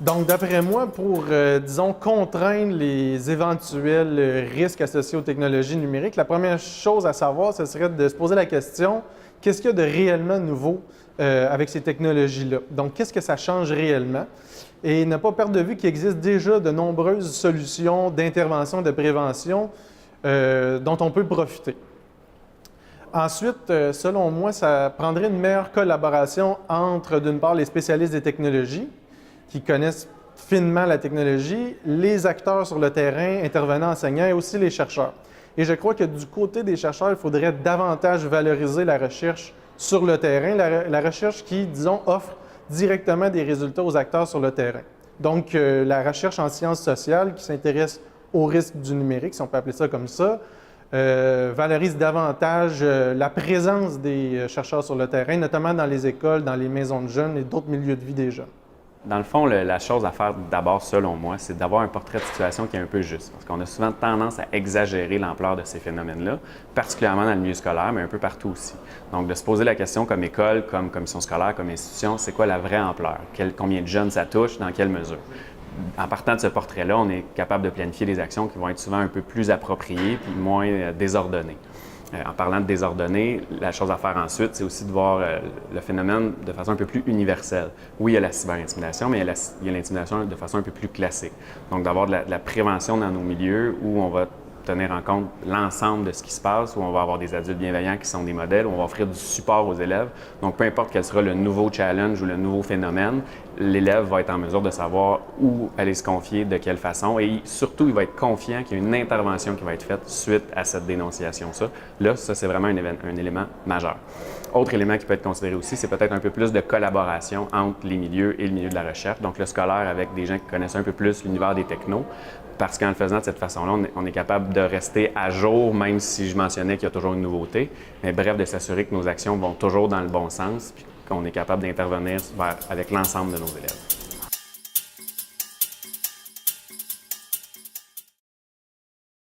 Donc, d'après moi, pour, disons, contraindre les éventuels risques associés aux technologies numériques, la première chose à savoir, ce serait de se poser la question, qu'est-ce qu'il y a de réellement nouveau avec ces technologies-là? Donc, qu'est-ce que ça change réellement? Et ne pas perdre de vue qu'il existe déjà de nombreuses solutions d'intervention, de prévention dont on peut profiter. Ensuite, selon moi, ça prendrait une meilleure collaboration entre, d'une part, les spécialistes des technologies, qui connaissent finement la technologie, les acteurs sur le terrain, intervenants, enseignants et aussi les chercheurs. Et je crois que du côté des chercheurs, il faudrait davantage valoriser la recherche sur le terrain, la recherche qui, disons, offre directement des résultats aux acteurs sur le terrain. Donc, la recherche en sciences sociales qui s'intéresse aux risques du numérique, si on peut appeler ça comme ça, valorise davantage la présence des chercheurs sur le terrain, notamment dans les écoles, dans les maisons de jeunes et d'autres milieux de vie des jeunes. Dans le fond, la chose à faire d'abord, selon moi, c'est d'avoir un portrait de situation qui est un peu juste. Parce qu'on a souvent tendance à exagérer l'ampleur de ces phénomènes-là, particulièrement dans le milieu scolaire, mais un peu partout aussi. Donc, de se poser la question comme école, comme commission scolaire, comme institution, c'est quoi la vraie ampleur? Combien de jeunes ça touche? Dans quelle mesure? En partant de ce portrait-là, on est capable de planifier des actions qui vont être souvent un peu plus appropriées puis moins désordonnées. En parlant de désordonné, la chose à faire ensuite, c'est aussi de voir le phénomène de façon un peu plus universelle. Oui, il y a la cyberintimidation, mais il y a l'intimidation de façon un peu plus classique. Donc, d'avoir de la prévention dans nos milieux où on va tenir en compte l'ensemble de ce qui se passe, où on va avoir des adultes bienveillants qui sont des modèles, où on va offrir du support aux élèves. Donc, peu importe quel sera le nouveau challenge ou le nouveau phénomène, l'élève va être en mesure de savoir où aller se confier, de quelle façon, et surtout, il va être confiant qu'il y a une intervention qui va être faite suite à cette dénonciation-là. Là, ça, c'est vraiment un élément majeur. Autre élément qui peut être considéré aussi, c'est peut-être un peu plus de collaboration entre les milieux et le milieu de la recherche. Donc, le scolaire avec des gens qui connaissent un peu plus l'univers des technos, parce qu'en le faisant de cette façon-là, on est capable de rester à jour, même si je mentionnais qu'il y a toujours une nouveauté. Mais bref, de s'assurer que nos actions vont toujours dans le bon sens, puis qu'on est capable d'intervenir avec l'ensemble de nos élèves.